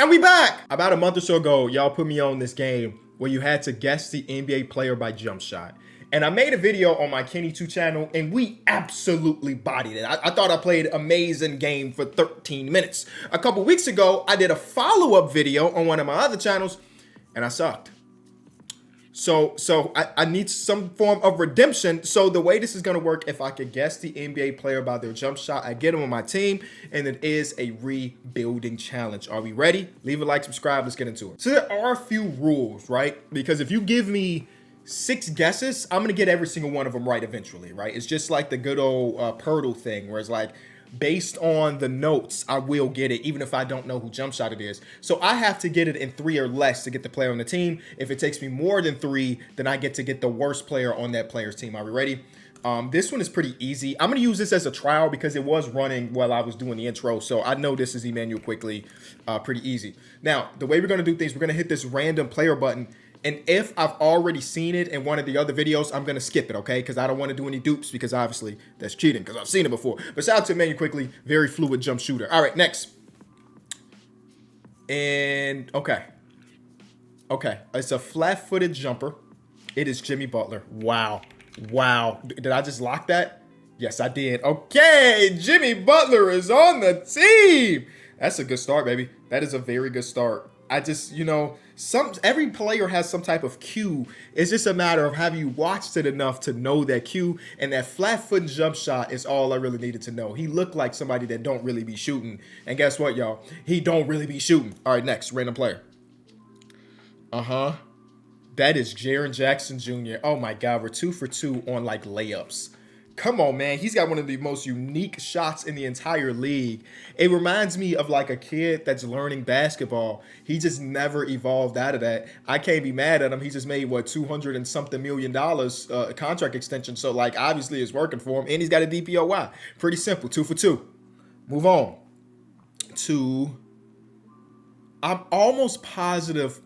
And we back! About a month or so ago, y'all put me on this game where you had to guess the NBA player by Jumpshot. And I made a video on my Kenny 2 channel and we absolutely bodied it. I thought I played an amazing game for 13 minutes. A couple weeks ago, I did a follow-up video on one of my other channels and I sucked. So I need some form of redemption. So the way this is going to work, if I could guess the NBA player by their jump shot, I get them on my team, and it is a rebuilding challenge. Are we ready? Leave a like, subscribe, let's get into it. So there are a few rules, right? Because if you give me 6 guesses, I'm going to get every single one of them right eventually, right? It's just like the good old Purtle thing, where it's like, based on the notes, I will get it, even if I don't know who jump shot it is. So I have to get it in 3 or less to get the player on the team. If it takes me more than 3, then I get to get the worst player on that player's team. Are we ready? This one is pretty easy. I'm going to use this as a trial because it was running while I was doing the intro. So I know this is Emmanuel Quickly, pretty easy. Now, the way we're going to do things, we're going to hit this random player button. And if I've already seen it in one of the other videos, I'm going to skip it, okay? Because I don't want to do any dupes because obviously that's cheating because I've seen it before. But shout out to Emmanuel Quickly, very fluid jump shooter. All right, next. And okay. It's a flat-footed jumper. It is Jimmy Butler. Wow. Did I just lock that? Yes, I did. Okay, Jimmy Butler is on the team. That's a good start, baby. That is a very good start. I just, you know, every player has some type of cue. It's just a matter of have you watched it enough to know that cue, and that flat foot jump shot is all I really needed to know. He looked like somebody that don't really be shooting. And guess what, y'all? He don't really be shooting. All right, next, random player. That is Jaren Jackson Jr. Oh my God, we're 2 for 2 on like layups. Come on, man. He's got one of the most unique shots in the entire league. It reminds me of like a kid that's learning basketball. He just never evolved out of that. I can't be mad at him. He just made, what, $200 and something million contract extension. So, like, obviously it's working for him. And he's got a DPOY. Pretty simple. 2 for 2. Move on to, I'm almost positive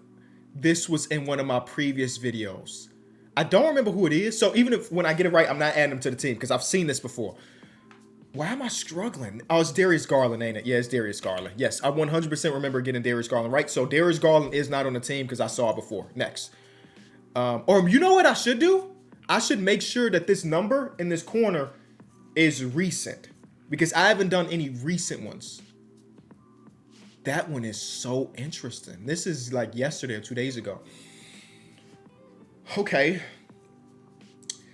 this was in one of my previous videos. I don't remember who it is, so even if when I get it right, I'm not adding him to the team because I've seen this before. Why am I struggling? Oh, it's Darius Garland, ain't it? Yeah, it's Darius Garland. Yes, I 100% remember getting Darius Garland right. So Darius Garland is not on the team because I saw it before. Next. Or you know what I should do? I should make sure that this number in this corner is recent because I haven't done any recent ones. That one is so interesting. This is like yesterday or 2 days ago. Okay.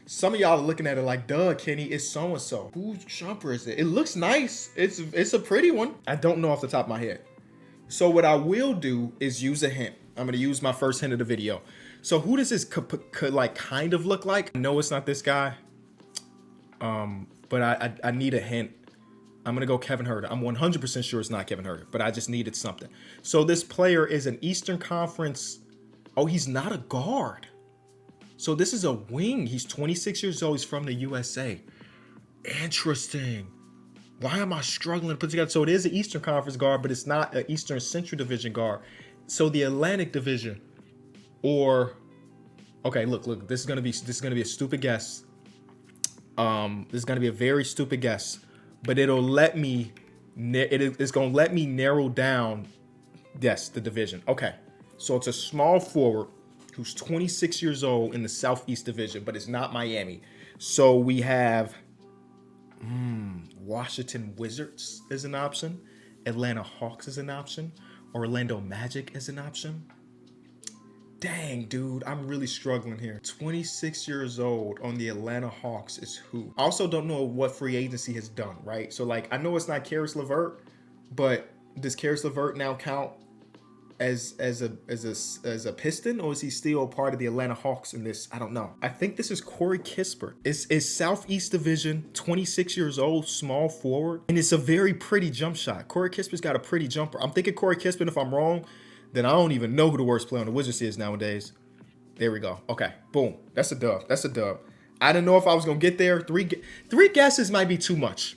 Some of y'all are looking at it like, duh, Kenny, it's so-and-so. Whose jumper is it? It looks nice. It's a pretty one. I don't know off the top of my head. So what I will do is use a hint. I'm going to use my first hint of the video. So who does this like kind of look like? I know it's not this guy. But I need a hint. I'm going to go Kevin Huerter. I'm 100% sure it's not Kevin Huerter, but I just needed something. So this player is an Eastern Conference. Oh, he's not a guard. So this is a wing. He's 26 years old. He's from the USA. Interesting. Why am I struggling to put together? So it is an Eastern Conference guard, but it's not an Eastern Central Division guard. So the Atlantic Division, or okay, look. This is gonna be a stupid guess. This is gonna be a very stupid guess, but it'll let me. It's gonna let me narrow down. Yes, the division. Okay, so it's a small forward who's 26 years old in the Southeast Division, but it's not Miami. So we have Washington Wizards is an option, Atlanta Hawks is an option, Orlando Magic is an option. Dang, dude, I'm really struggling here. 26 years old on the Atlanta Hawks is who? I also don't know what free agency has done, right? So, like, I know it's not Caris LeVert, but does Caris LeVert now count as a Piston, or is he still part of the Atlanta Hawks in this? I don't know. I think this is Corey Kispert. Is Southeast Division, 26 years old, small forward, and it's a very pretty jump shot. Corey Kispert's got a pretty jumper. I'm thinking Corey Kispert. If I'm wrong, then I don't even know who the worst player on the Wizards is nowadays. There we go. Okay, boom. That's a dub. That's a dub. I didn't know if I was gonna get there. Three guesses might be too much.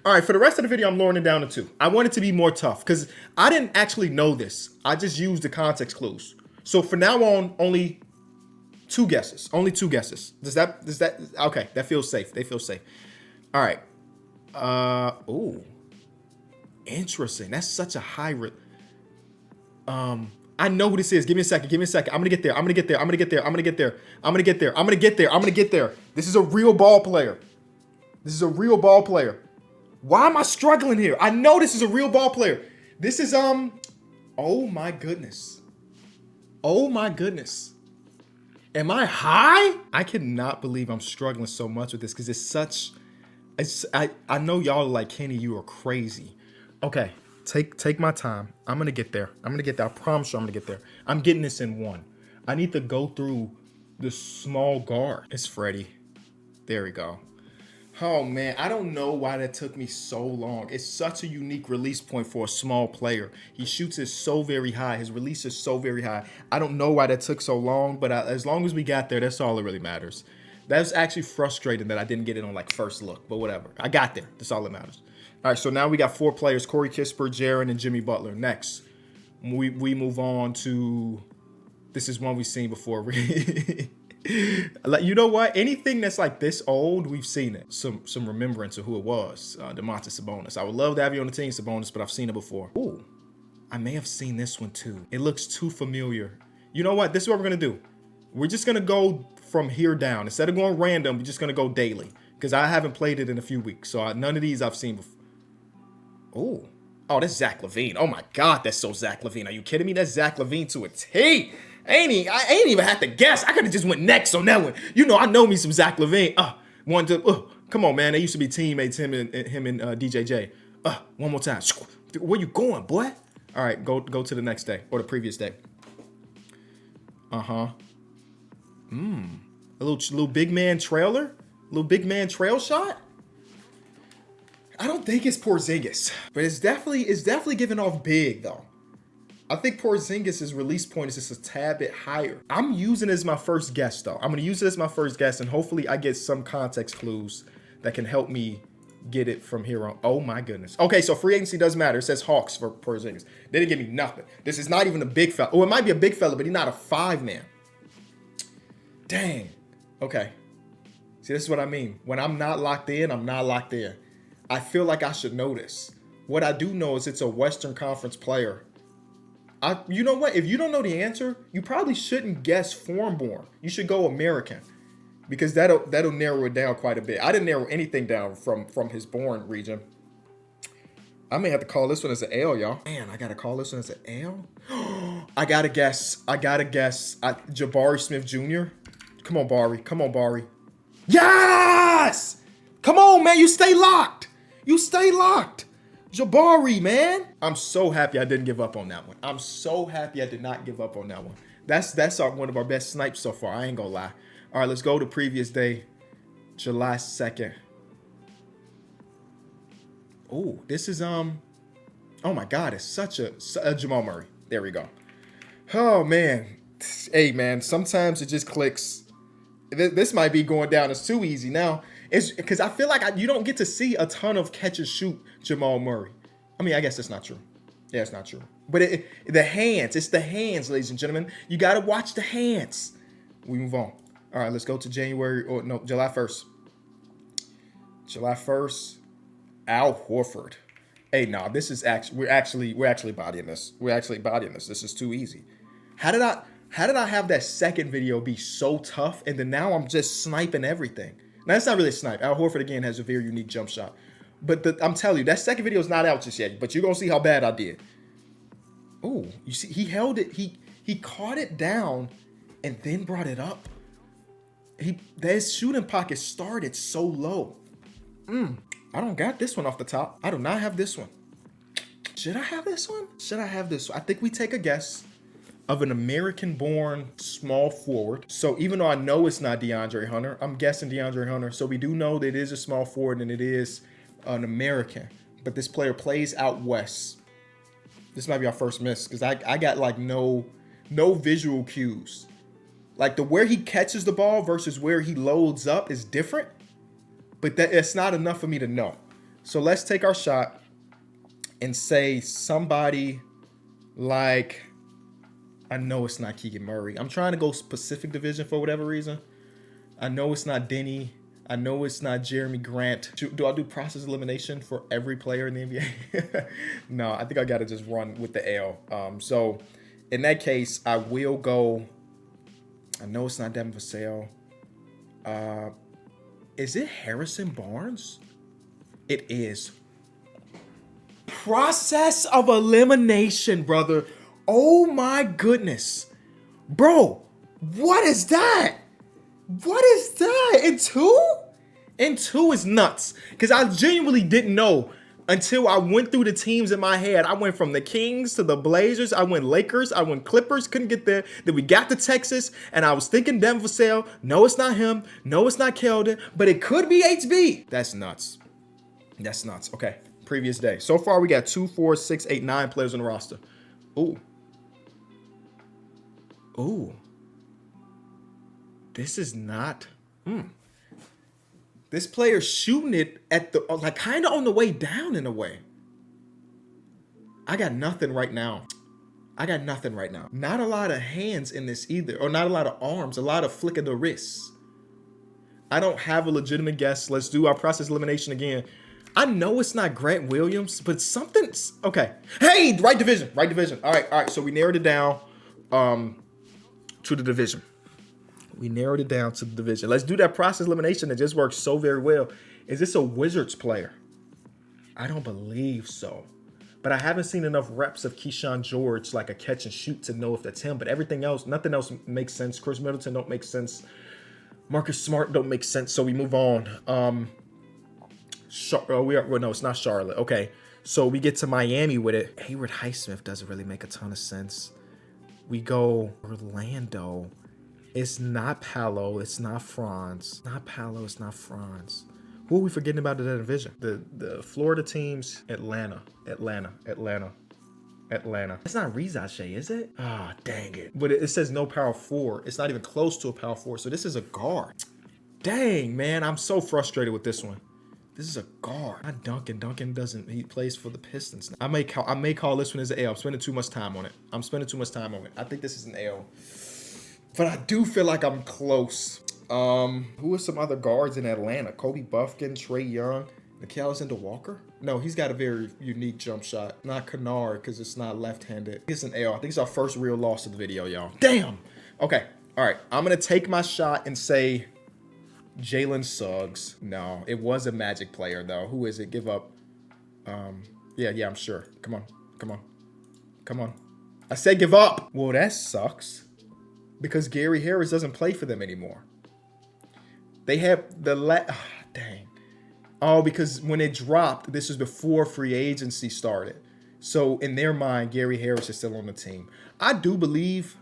All right, for the rest of the video, I'm lowering it down to 2. I want it to be more tough because I didn't actually know this. I just used the context clues. So for now on, only 2 guesses. Only 2 guesses. Does that, okay, that feels safe. They feel safe. All right. Oh, interesting. That's such a high I know who this is. Give me a second. Give me a second. I'm gonna get there. I'm gonna get there. I'm gonna get there. I'm gonna get there. I'm gonna get there. I'm gonna get there. I'm gonna get there. This is a real ball player. This is a real ball player. Why am I struggling here? I know this is a real ball player. This is oh my goodness. Oh my goodness. Am I high? I cannot believe I'm struggling so much with this because it's such. I know y'all are like, Kenny, you are crazy. Okay. Take my time. I'm gonna get there. I'm gonna get there. I promise you I'm gonna get there. I'm getting this in one. I need to go through the small guard. It's Freddie. There we go. Oh man, I don't know why that took me so long. It's such a unique release point for a small player. He shoots it so very high. His release is so very high. I don't know why that took so long, but as long as we got there, that's all that really matters. That's actually frustrating that I didn't get it on like first look, but whatever. I got there. That's all that matters. All right, so now we got 4 players: Corey Kispert, Jaren, and Jimmy Butler. Next, we move on to, this is one we've seen before. You know what? Anything that's like this old, we've seen it. Some remembrance of who it was. Domantas Sabonis. I would love to have you on the team, Sabonis, but I've seen it before. Ooh, I may have seen this one too. It looks too familiar. You know what? This is what we're gonna do. We're just gonna go from here down. Instead of going random, we're just gonna go daily because I haven't played it in a few weeks, so none of these I've seen before. Oh, that's Zach LaVine. Oh my God, that's so Zach LaVine. Are you kidding me? That's Zach LaVine to a T. I ain't even had to guess. I could have just went next on that one. You know, I know me some Zach LaVine. Come on, man. They used to be teammates, him and DJJ. One more time. Where you going, boy? All right, go to the next day or the previous day. A little big man trailer, little big man trail shot. I don't think it's Porzingis, but it's definitely giving off big though. I think Porzingis' release point is just a tad bit higher. I'm using it as my first guess though. I'm gonna use it as my first guess, and hopefully I get some context clues that can help me get it from here on. Oh my goodness. Okay, so free agency does matter. It says Hawks for Porzingis. They didn't give me nothing. This is not even a big fella. Oh, it might be a big fella, but he's not a 5-man. Dang. Okay. See, this is what I mean. When I'm not locked in, I'm not locked in. I feel like I should know this. What I do know is it's a Western Conference player. You know what? If you don't know the answer, you probably shouldn't guess foreign-born. You should go American, because that'll narrow it down quite a bit. I didn't narrow anything down from his born region. I may have to call this one as an L, y'all. Man, I gotta call this one as an L. I gotta guess. Jabari Smith Jr. Come on, Bari. Yes! Come on, man. You stay locked. Jabari, man. I'm so happy I didn't give up on that one. I'm so happy I did not give up on that one. That's one of our best snipes so far. I ain't gonna lie. All right, let's go to previous day, July 2nd. Oh, this is oh my God, it's such a Jamal Murray. There we go. Oh man, hey man, sometimes it just clicks. This might be going down as too easy now. It's because I feel like you don't get to see a ton of catch and shoot Jamal Murray. I mean, I guess that's not true. Yeah, it's not true. But it's the hands, ladies and gentlemen. You got to watch the hands. We move on. All right, let's go to July 1st. July 1st, Al Horford. Hey, nah, this is we're actually bodying this. This is too easy. How did I have that second video be so tough, and then now I'm just sniping everything? Now, it's not really a snipe. Al Horford, again, has a very unique jump shot. But I'm telling you, that second video is not out just yet, but you're going to see how bad I did. Oh, you see, he held it. He caught it down and then brought it up. His shooting pocket started so low. I don't got this one off the top. I do not have this one. Should I have this one? I think we take a guess of an American-born small forward. So even though I know it's not DeAndre Hunter, I'm guessing DeAndre Hunter. So we do know that it is a small forward and it is an American. But this player plays out west. This might be our first miss because I got like no visual cues. Like where he catches the ball versus where he loads up is different. But it's not enough for me to know. So let's take our shot and say somebody like... I know it's not Keegan Murray. I'm trying to go Pacific Division for whatever reason. I know it's not Denny. I know it's not Jeremy Grant. Do I do process elimination for every player in the NBA? No, I think I got to just run with the L. So In that case, I will go. I know it's not Devin Vassell. Is it Harrison Barnes? It is. Process of elimination, brother. Oh my goodness. Bro, what is that? What is that? In two? In two is nuts. Because I genuinely didn't know until I went through the teams in my head. I went from the Kings to the Blazers. I went Lakers. I went Clippers. Couldn't get there. Then we got to Texas. And I was thinking Devin Vassell. No, it's not him. No, it's not Keldon. But it could be HB. That's nuts. That's nuts. Okay. Previous day. So far, we got 2, 4, 6, 8, 9 players on the roster. Ooh. Ooh. This is not. This player's shooting it at the, like, kind of on the way down in a way. I got nothing right now. I got nothing right now. Not a lot of hands in this either, or not a lot of arms, a lot of flick of the wrists. I don't have a legitimate guess. Let's do our process elimination again. I know it's not Grant Williams, but something's okay. Hey, right division, right division. All right. So we narrowed it down to the division. We narrowed it down to the division. Let's do that process elimination that just works so very well. Is this a Wizards player? I don't believe so. But I haven't seen enough reps of Keyshawn George, like a catch and shoot, to know if that's him. But everything else, nothing else makes sense. Chris Middleton don't make sense. Marcus Smart don't make sense. So we move on. No, it's not Charlotte. Okay. So we get to Miami with it. Hayward Highsmith doesn't really make a ton of sense. We go Orlando. It's not Paolo. It's not Franz. Not Paolo. It's not Franz. Who are we forgetting about in that division? The Florida teams. Atlanta. It's not Reza Shea, is it? Ah, dang it. But it says no power forward. It's not even close to a power forward. So this is a guard. Dang, man. I'm so frustrated with this one. This is a guard. Not Duncan. Duncan doesn't. He plays for the Pistons. I may call this one as an L. I'm spending too much time on it. I think this is an L. But I do feel like I'm close. Who are some other guards in Atlanta? Kobe Buffkin, Trey Young, Nickeil Alexander-Walker? No, he's got a very unique jump shot. Not Kennard, because it's not left-handed. It's an L. I think it's our first real loss of the video, y'all. Damn. Okay. All right. I'm going to take my shot and say Jalen Suggs. No, it was a Magic player, though. Who is it? Give up. Yeah, I'm sure. Come on. I said give up. Well, that sucks. Because Gary Harris doesn't play for them anymore. They have dang. Oh, because when it dropped, this was before free agency started. So in their mind, Gary Harris is still on the team. I do believe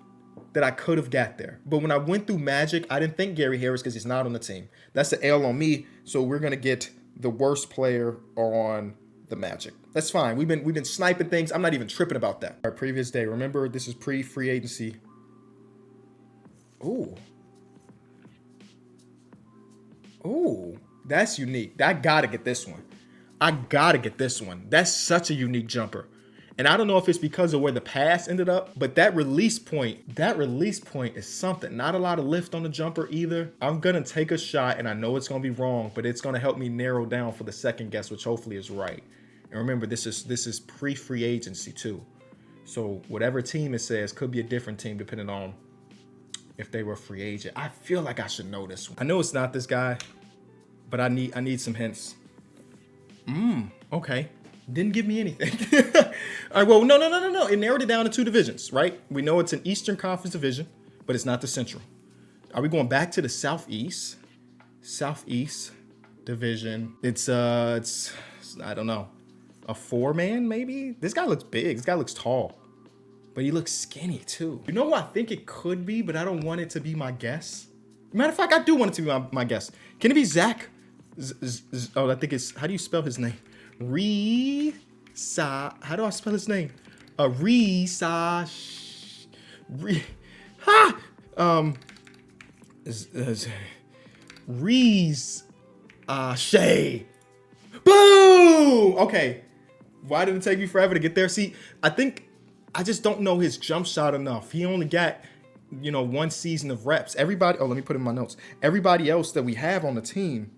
that I could have got there. But when I went through Magic, I didn't think Gary Harris because he's not on the team. That's the L on me. So we're going to get the worst player on the Magic. That's fine. We've been sniping things. I'm not even tripping about that. Our previous day. Remember, this is pre-free agency. Ooh, that's unique. I gotta get this one. That's such a unique jumper. And I don't know if it's because of where the pass ended up, but that release point is something. Not a lot of lift on the jumper either. I'm gonna take a shot, and I know it's gonna be wrong, but it's gonna help me narrow down for the second guess, which hopefully is right. And remember, this is pre-free agency too. So whatever team it says could be a different team depending on if they were a free agent. I feel like I should know this one. I know it's not this guy, but I need some hints. Okay. Didn't give me anything. All right, well, no. It narrowed it down to two divisions, right? We know it's an Eastern Conference division, but it's not the Central. Are we going back to the Southeast? Southeast division. It's I don't know, a 4-man maybe? This guy looks big. This guy looks tall. But he looks skinny too. You know who I think it could be, but I don't want it to be my guess? Matter of fact, I do want it to be my guess. Can it be Zach? I think it's, how do you spell his name? How do I spell his name? Shay. Boom! Okay. Why did it take me forever to get there? See, I just don't know his jump shot enough. He only got, one season of reps. Let me put in my notes. Everybody else that we have on the team,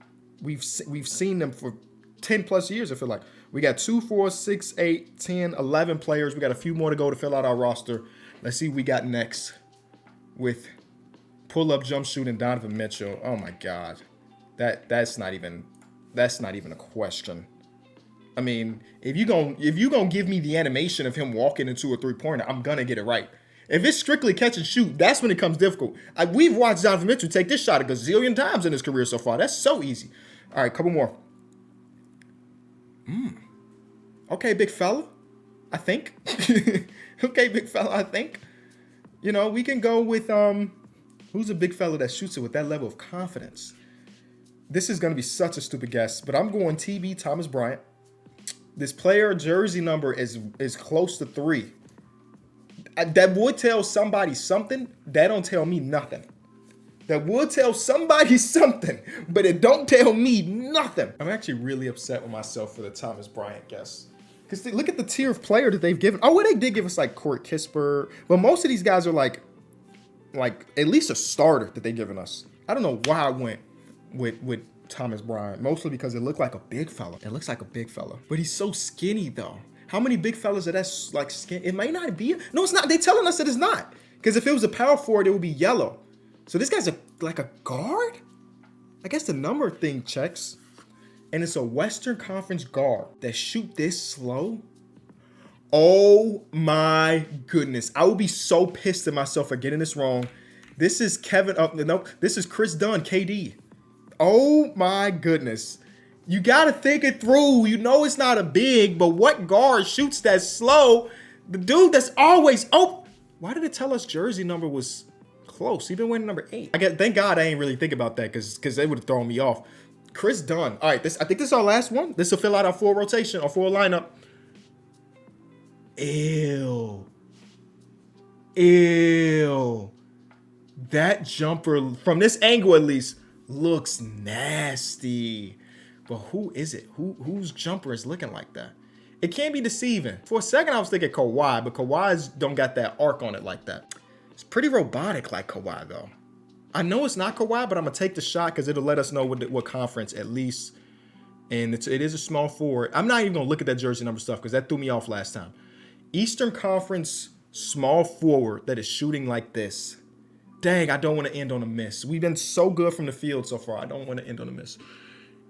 we've seen them for 10 plus years, I feel like. We got 2, 4, 6, 8, 10, 11 players. We got a few more to go to fill out our roster. Let's see what we got next with pull-up, jump shoot, and Donovan Mitchell. Oh my God. That's not even a question. I mean, if you gonna give me the animation of him walking into a three-pointer, I'm gonna get it right. If it's strictly catch and shoot, that's when it comes difficult. We've watched Donovan Mitchell take this shot a gazillion times in his career so far. That's so easy. All right, couple more. Okay, big fella. I think. Okay, big fella, I think. You know, we can go with who's a big fella that shoots it with that level of confidence. This is going to be such a stupid guess, but I'm going TB Thomas Bryant. This player jersey number is close to 3. That would tell somebody something. That don't tell me nothing. That would tell somebody something, but it don't tell me nothing. I'm actually really upset with myself for the Thomas Bryant guess. Because look at the tier of player that they've given. Oh, well, they did give us like Corey Kispert. But most of these guys are like at least a starter that they've given us. I don't know why I went with Thomas Bryant. Mostly because it looked like a big fella. It looks like a big fella. But he's so skinny though. How many big fellas are that like skin? It might not be. No, it's not. They're telling us that it's not. Because if it was a power forward, it would be yellow. So this guy's like a guard? I guess the number thing checks. And it's a Western Conference guard that shoot this slow. Oh my goodness. I would be so pissed at myself for getting this wrong. This is this is Chris Dunn, KD. Oh my goodness. You got to think it through. You know it's not a big, but what guard shoots that slow? The dude that's always why did it tell us jersey number was close? He been wearing number 8. Thank God I ain't really think about that because they would have thrown me off. Chris Dunn. All right, I think this is our last one. This will fill out our full rotation, our full lineup. Ew. That jumper, from this angle at least, looks nasty. But who is it? Whose jumper is looking like that? It can't be deceiving. For a second, I was thinking Kawhi, but Kawhi's don't got that arc on it like that. It's pretty robotic like Kawhi, though. I know it's not Kawhi, but I'm going to take the shot because it'll let us know what conference at least. And it is a small forward. I'm not even going to look at that jersey number stuff because that threw me off last time. Eastern Conference small forward that is shooting like this. Dang, I don't want to end on a miss. We've been so good from the field so far. I don't want to end on a miss.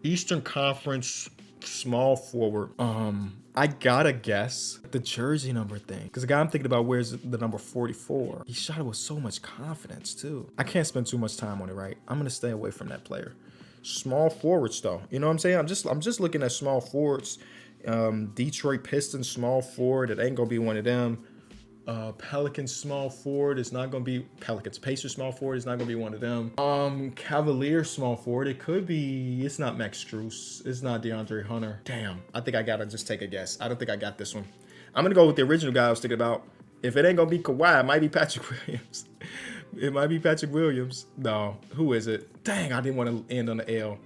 Eastern Conference small forward. I gotta guess the jersey number thing. Because the guy I'm thinking about wears the number 44. He shot it with so much confidence too. I can't spend too much time on it, right? I'm gonna stay away from that player. Small forwards though. You know what I'm saying? I'm just looking at small forwards. Detroit Pistons small forward. It ain't gonna be one of them. Pelicans small forward is not gonna be Pelicans. Pacers small forward is not gonna be one of them. Cavaliers small forward. It could be. It's not Max Strus. It's not DeAndre Hunter. Damn. I think I gotta just take a guess. I don't think I got this one. I'm gonna go with the original guy I was thinking about. If it ain't gonna be Kawhi, it might be Patrick Williams. It might be Patrick Williams. No. Who is it? Dang, I didn't want to end on the L.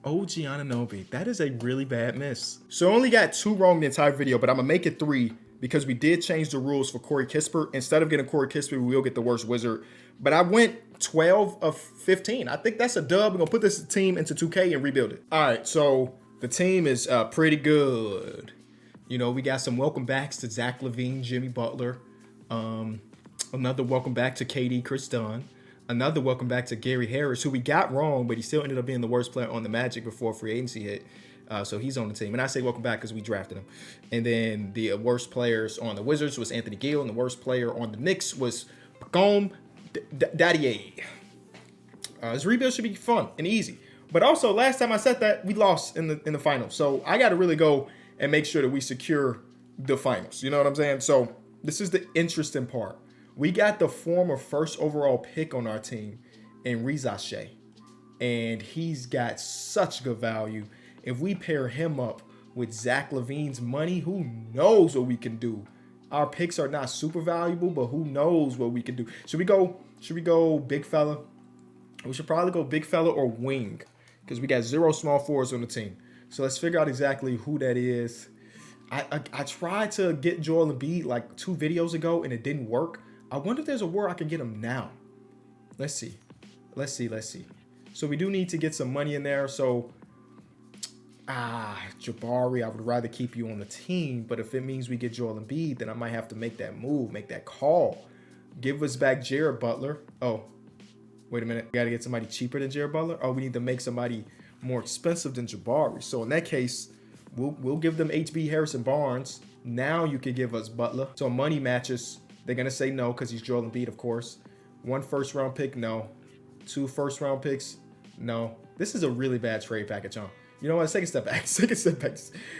OG Anunoby. That is a really bad miss. So I only got 2 wrong the entire video, but I'm gonna make it 3. Because we did change the rules for Corey Kispert. Instead of getting Corey Kispert, we will get the worst wizard. But I went 12 of 15. I think that's a dub. We're going to put this team into 2K and rebuild it. All right, so the team is pretty good. You know, we got some welcome backs to Zach LaVine, Jimmy Butler. Another welcome back to KD, Chris Dunn. Another welcome back to Gary Harris, who we got wrong, but he still ended up being the worst player on the Magic before free agency hit. So he's on the team. And I say welcome back because we drafted him. And then the worst players on the Wizards was Anthony Gill. And the worst player on the Knicks was Pacome Dadier. This rebuild should be fun and easy. But also, last time I said that, we lost in the finals. So I got to really go and make sure that we secure the finals. You know what I'm saying? So this is the interesting part. We got the former first overall pick on our team in Reza Shea. And he's got such good value. If we pair him up with Zach LaVine's money, who knows what we can do? Our picks are not super valuable, but who knows what we can do? Should we go big fella? We should probably go big fella or wing because we got 0 small forwards on the team. So let's figure out exactly who that is. I tried to get Joel Embiid like 2 videos ago and it didn't work. I wonder if there's a word I can get him now. Let's see. So we do need to get some money in there. So Jabari, I would rather keep you on the team, but if it means we get Joel Embiid, then I might have to make that move, make that call. Give us back Jared Butler. Oh, wait a minute. We got to get somebody cheaper than Jared Butler? Oh, we need to make somebody more expensive than Jabari. So in that case, we'll give them HB Harrison Barnes. Now you can give us Butler. So money matches. They're going to say no because he's Joel Embiid, of course. 1 first-round pick, no. 2 first-round picks, no. This is a really bad trade package, huh? You know what? Take a step back. Take a step back.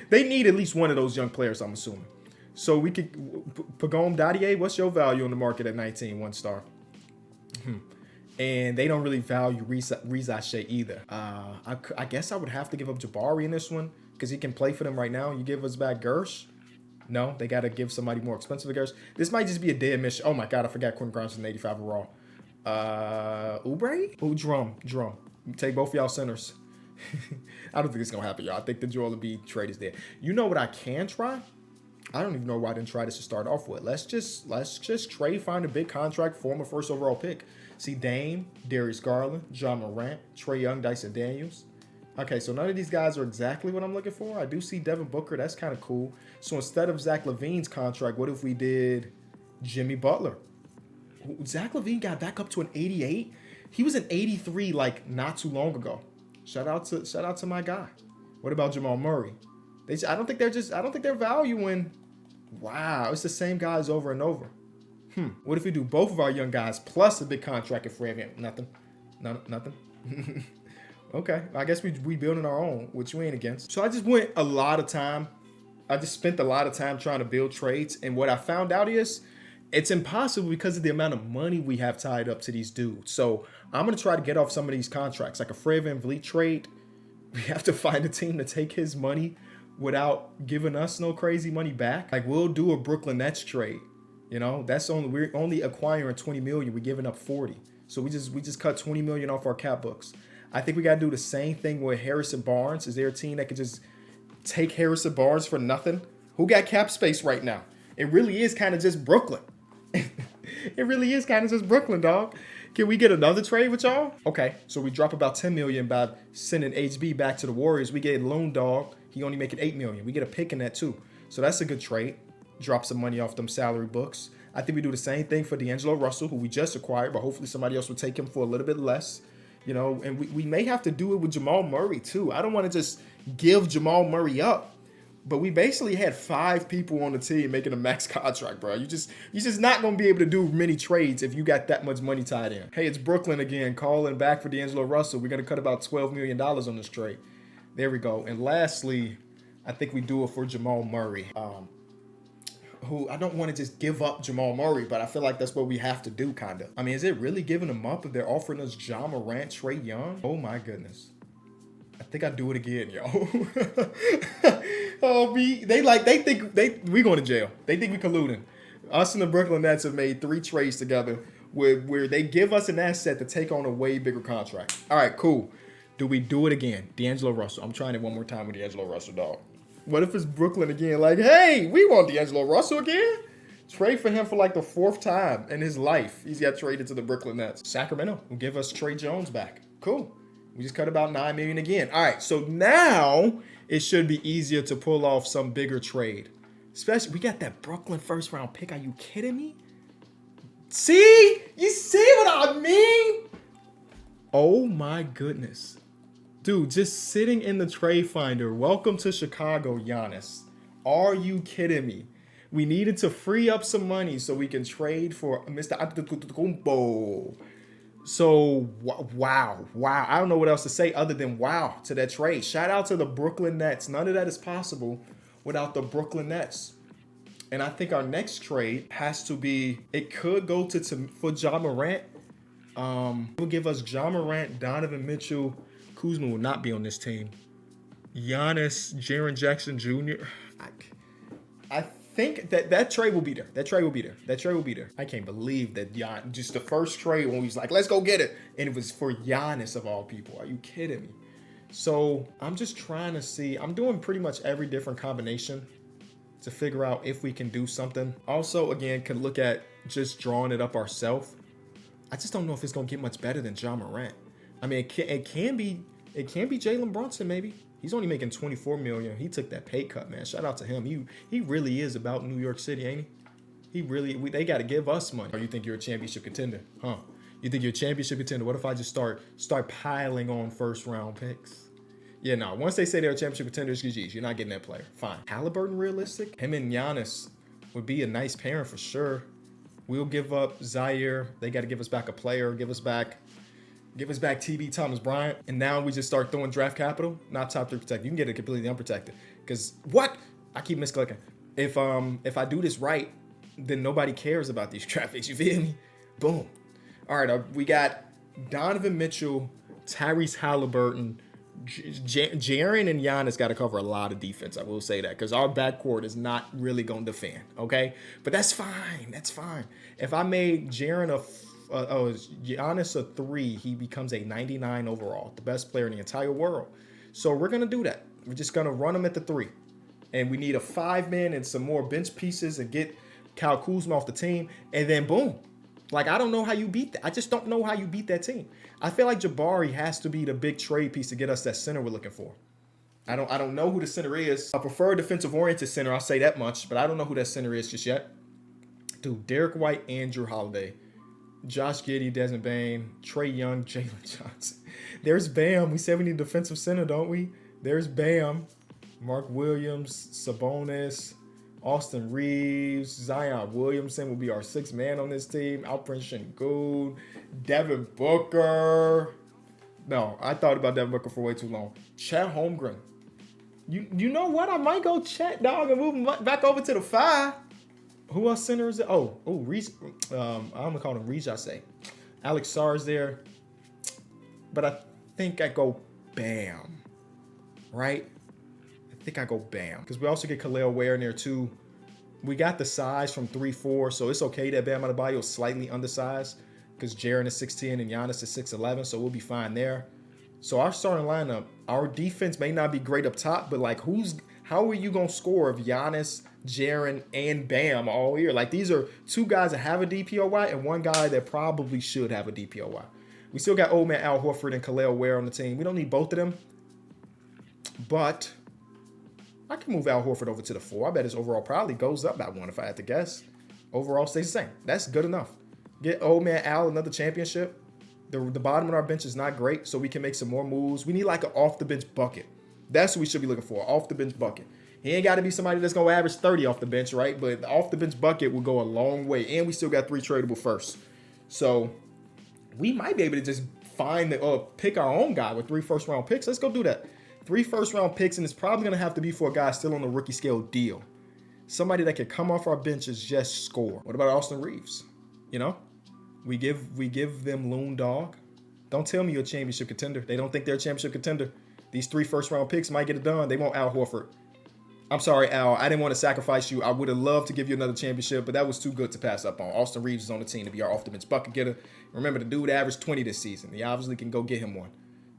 They need at least one of those young players, I'm assuming. So we could... Pagom Dadier, what's your value on the market at 19, 1 star? And they don't really value Reza Shea either. I guess I would have to give up Jabari in this one because he can play for them right now. You give us back Gersh? No, they got to give somebody more expensive than Gersh. This might just be a dead mission. Oh my God, I forgot Quentin Grimes is an 85 overall. Oubre? Oh, Drum. Take both of y'all centers. I don't think it's going to happen, y'all. I think the Joel Embiid trade is there. You know what I can try? I don't even know why I didn't try this to start off with. Let's just trade, find a big contract, form a first overall pick. See Dame, Darius Garland, John Morant, Trae Young, Dyson Daniels. Okay, so none of these guys are exactly what I'm looking for. I do see Devin Booker. That's kind of cool. So instead of Zach LaVine's contract, what if we did Jimmy Butler? Zach LaVine got back up to an 88. He was an 83 like not too long ago. Shout out to my guy. What about Jamal Murray? I don't think they're valuing. Wow, it's the same guys over and over. What if we do both of our young guys plus a big contract at free agent? Nothing. Okay, I guess we building our own, which we ain't against. So I just spent a lot of time trying to build trades, and what I found out is it's impossible because of the amount of money we have tied up to these dudes. So I'm gonna try to get off some of these contracts, like a Fred VanVleet trade. We have to find a team to take his money without giving us no crazy money back. Like we'll do a Brooklyn Nets trade. You know, we're only acquiring 20 million. We're giving up 40. So we just cut 20 million off our cap books. I think we got to do the same thing with Harrison Barnes. Is there a team that could just take Harrison Barnes for nothing? Who got cap space right now? It really is kind of just Brooklyn. It really is kind of just Brooklyn, dog. Can we get another trade with y'all? Okay, so we drop about 10 million by sending HB back to the Warriors. We get Loon Dog. He only making 8 million. We get a pick in that too. So that's a good trade. Drop some money off them salary books. I think we do the same thing for D'Angelo Russell, who we just acquired, but hopefully somebody else will take him for a little bit less. You know, and we may have to do it with Jamal Murray too. I don't want to just give Jamal Murray up, but we basically had 5 people on the team making a max contract, bro. You just not gonna be able to do many trades if you got that much money tied in. Hey, it's Brooklyn again, calling back for D'Angelo Russell. We're gonna cut about $12 million on this trade. There we go. And lastly, I think we do it for Jamal Murray. Who I don't want to just give up Jamal Murray, but I feel like that's what we have to do, kind of. I mean, is it really giving them up if they're offering us John Morant, Trae Young? Oh my goodness. I think I do it again, yo. They think we going to jail. They think we colluding. Us and the Brooklyn Nets have made 3 trades together where they give us an asset to take on a way bigger contract. All right, cool. Do we do it again? D'Angelo Russell. I'm trying it one more time with D'Angelo Russell, dog. What if it's Brooklyn again? Like, hey, we want D'Angelo Russell again? Trade for him for like the 4th time in his life. He's got traded to the Brooklyn Nets. Sacramento will give us Trey Jones back. Cool. We just cut about $9 million again. All right, so now it should be easier to pull off some bigger trade. Especially, we got that Brooklyn first-round pick. Are you kidding me? See? You see what I mean? Oh, my goodness. Dude, just sitting in the trade finder. Welcome to Chicago, Giannis. Are you kidding me? We needed to free up some money so we can trade for Mr. Antetokounmpo. So, wow. I don't know what else to say other than wow to that trade. Shout out to the Brooklyn Nets. None of that is possible without the Brooklyn Nets. And I think our next trade has to be, it could go for John Morant. It will give us John Morant, Donovan Mitchell. Kuzma will not be on this team. Giannis, Jaren Jackson Jr. I think that trade will be there. That trade will be there. I can't believe that just the first trade when he's like, let's go get it. And it was for Giannis of all people. Are you kidding me? So I'm just trying to see. I'm doing pretty much every different combination to figure out if we can do something. Also, again, can look at just drawing it up ourselves. I just don't know if it's going to get much better than John Morant. I mean, it can be Jalen Brunson maybe. He's only making 24 million. He took that pay cut, man. Shout out to him. He really is about New York City, ain't he? They got to give us money. Or you think you're a championship contender, huh? You think you're a championship contender? What if I just start piling on first round picks? Yeah, no. Once they say they're a championship contender, GG's. You're not getting that player. Fine. Halliburton, realistic. Him and Giannis would be a nice pairing for sure. We'll give up Zaire. They got to give us back a player. Give us back TB Thomas Bryant. And now we just start throwing draft capital. Not top 3 protected. You can get it completely unprotected. Because what? I keep misclicking. If I do this right, then nobody cares about these draft picks. You feel me? Boom. All right, we got Donovan Mitchell, Tyrese Halliburton, Jaren and Giannis got to cover a lot of defense. I will say that because our backcourt is not really going to defend. Okay, but that's fine. That's fine. If I made Jaren Giannis a 3, he becomes a 99 overall, the best player in the entire world. So we're gonna do that. We're just gonna run him at the 3, and we need a 5-man and some more bench pieces and get Kyle Kuzma off the team, and then boom. Like, I don't know how you beat that. I just don't know how you beat that team. I feel like Jabari has to be the big trade piece to get us that center we're looking for. I don't know who the center is. I prefer a defensive-oriented center, I'll say that much, but I don't know who that center is just yet. Dude, Derek White, Andrew Holiday, Josh Giddey, Desmond Bane, Trey Young, Jalen Johnson. There's Bam. We said we need a defensive center, don't we? There's Bam, Mark Williams, Sabonis, Austin Reeves, Zion Williamson will be our 6th man on this team. Alperen Sengun, Devin Booker. No, I thought about Devin Booker for way too long. Chet Holmgren. You know what? I might go Chet, dog, and move him back over to the 5. Who else center is it? Reese. I'm gonna call him Reese. I say Alex Sarr's there, but I think I go Bam. Right? I think I go Bam because we also get Khalil Ware in there too. We got the size from 3'4", so it's okay that Bam Adebayo is slightly undersized because Jaren is 6'10" and Giannis is 6'11", so we'll be fine there. So our starting lineup, our defense may not be great up top, but like how are you gonna score if Giannis, Jaren, and Bam all year? Like these are 2 guys that have a DPOY and 1 guy that probably should have a DPOY. We still got old man Al Horford and Khalil Ware on the team. We don't need both of them, but I can move Al Horford over to the 4. I bet his overall probably goes up by 1 if I had to guess. Overall stays the same. That's good enough. Get old man Al another championship. The bottom of our bench is not great, so we can make some more moves. We need like an off-the-bench bucket. That's what we should be looking for, off-the-bench bucket. He ain't got to be somebody that's going to average 30 off the bench, right? But the off-the-bench bucket will go a long way, and we still got 3 tradable firsts. So we might be able to just pick our own guy with 3 first-round picks. Let's go do that. 3 first-round picks, and it's probably going to have to be for a guy still on the rookie scale deal. Somebody that can come off our bench and just score. What about Austin Reeves? You know, we give them loon dog. Don't tell me you're a championship contender. They don't think they're a championship contender. These 3 first-round picks might get it done. They want Al Horford. I'm sorry, Al. I didn't want to sacrifice you. I would have loved to give you another championship, but that was too good to pass up on. Austin Reeves is on the team to be our off-the-bench bucket getter. Remember, the dude averaged 20 this season. He obviously can go get him one.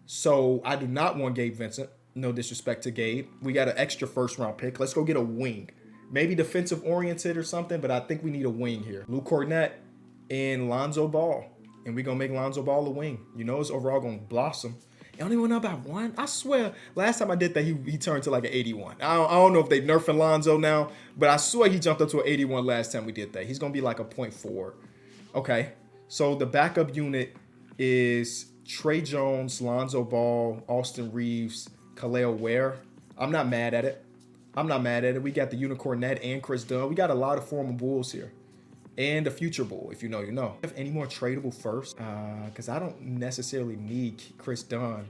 So I do not want Gabe Vincent. No disrespect to Gabe. We got an extra first-round pick. Let's go get a wing. Maybe defensive-oriented or something, but I think we need a wing here. Lou Cornett and Lonzo Ball. And we're going to make Lonzo Ball a wing. You know, it's overall going to blossom. It only went up by 1. I swear, last time I did that, he turned to like an 81. I don't know if they nerfing Lonzo now, but I swear he jumped up to an 81 last time we did that. He's going to be like a 0.4. Okay, so the backup unit is Trey Jones, Lonzo Ball, Austin Reeves, Khalil Ware. I'm not mad at it. We got the Unicorn Net and Chris Dunn. We got a lot of former Bulls here. And a future Bull, if you know, you know. Have any more tradable first? Because I don't necessarily need Chris Dunn.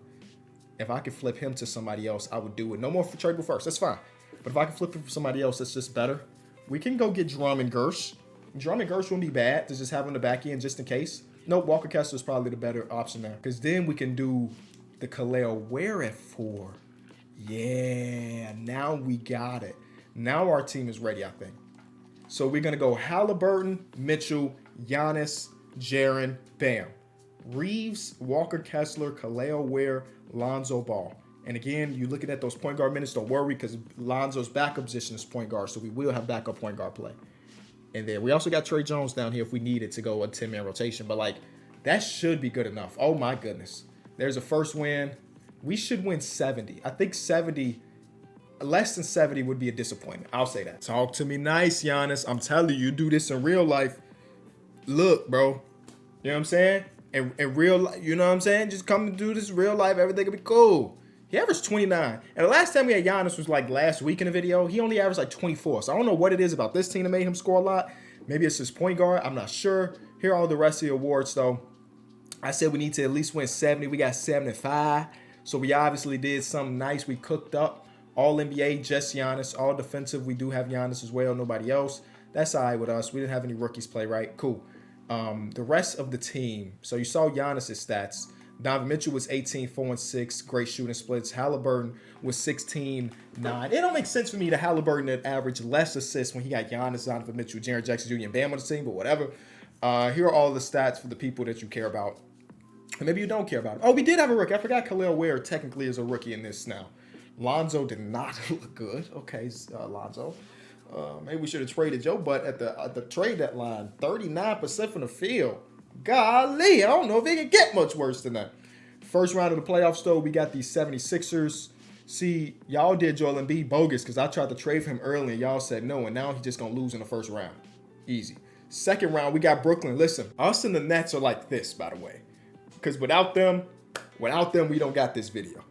If I could flip him to somebody else, I would do it. No more tradable first. That's fine. But if I can flip him for somebody else, that's just better. We can go get Drum and Gersh. Drum and Gersh wouldn't be bad to just have on the back end just in case. Nope, Walker Kessler is probably the better option there. Because then we can do the Khalil Ware at 4. Yeah, now we got it. Now our team is ready, I think. So we're going to go Halliburton, Mitchell, Giannis, Jaren, Bam. Reeves, Walker Kessler, Khalil Ware, Lonzo Ball. And again, you're looking at those point guard minutes. Don't worry because Lonzo's backup position is point guard. So we will have backup point guard play. And then we also got Trey Jones down here if we needed to go a 10-man rotation. But, like, that should be good enough. Oh, my goodness. There's a first win. We should win 70. I think 70, less than 70 would be a disappointment. I'll say that. Talk to me nice, Giannis. I'm telling you, you do this in real life. Look, bro. You know what I'm saying? In real life, you know what I'm saying? Just come and do this in real life. Everything will be cool. He averaged 29. And the last time we had Giannis was like last week in the video. He only averaged like 24. So I don't know what it is about this team that made him score a lot. Maybe it's his point guard. I'm not sure. Here are all the rest of the awards, though. I said we need to at least win 70. We got 75. So we obviously did something nice. We cooked up. All NBA, just Giannis. All defensive, we do have Giannis as well. Nobody else. That's all right with us. We didn't have any rookies play, right? Cool. The rest of the team. So you saw Giannis' stats. Donovan Mitchell was 18, 4, and 6. Great shooting splits. Halliburton was 16, 9. It don't make sense for me to Halliburton that averaged less assists when he got Giannis, Donovan Mitchell, Jaren Jackson Jr., and Bam on the team, but whatever. Here are all the stats for the people that you care about. And maybe you don't care about it. Oh, we did have a rookie. I forgot Khalil Ware technically is a rookie in this now. Lonzo did not look good. Okay, Lonzo. Maybe we should have traded Joe Butt at the trade deadline. 39% from the field. Golly, I don't know if it could get much worse than that. First round of the playoffs, though, we got these 76ers. See, y'all did Joel Embiid bogus because I tried to trade for him early and y'all said no, and now he's just going to lose in the first round. Easy. Second round, we got Brooklyn. Listen, us and the Nets are like this, by the way. Because without them, we don't got this video.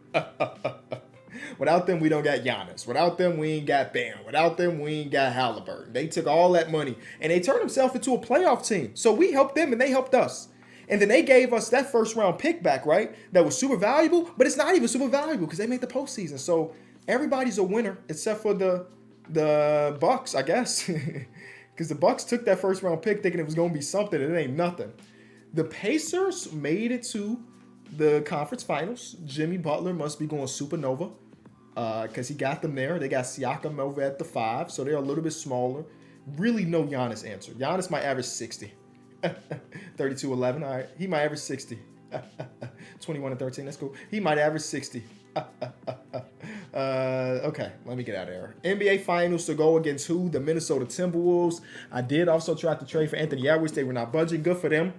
Without them, we don't got Giannis. Without them, we ain't got Bam. Without them, we ain't got Halliburton. They took all that money and they turned themselves into a playoff team. So we helped them and they helped us. And then they gave us that first round pick back, right? That was super valuable, but it's not even super valuable because they made the postseason. So everybody's a winner except for the Bucks, I guess. Because the Bucks took that first round pick thinking it was going to be something and it ain't nothing. The Pacers made it to the conference finals. Jimmy Butler must be going supernova because he got them there. They got Siakam over at the 5, so they're a little bit smaller. Really no Giannis answer. Giannis might average 60. 32-11, all right. He might average 60. 21-13, that's cool. He might average 60. Okay, let me get out of there. NBA Finals to go against who? The Minnesota Timberwolves. I did also try to trade for Anthony Edwards. They were not budging. Good for them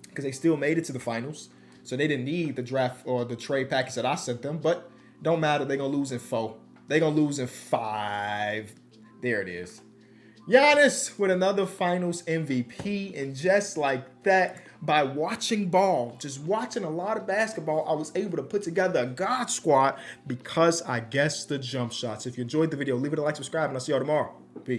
because they still made it to the finals. So they didn't need the draft or the trade package that I sent them. But don't matter. They're going to lose in 4. They're going to lose in 5. There it is. Giannis with another finals MVP. And just like that, by watching ball, just watching a lot of basketball, I was able to put together a God squad because I guessed the jump shots. If you enjoyed the video, leave it a like, subscribe, and I'll see y'all tomorrow. Peace.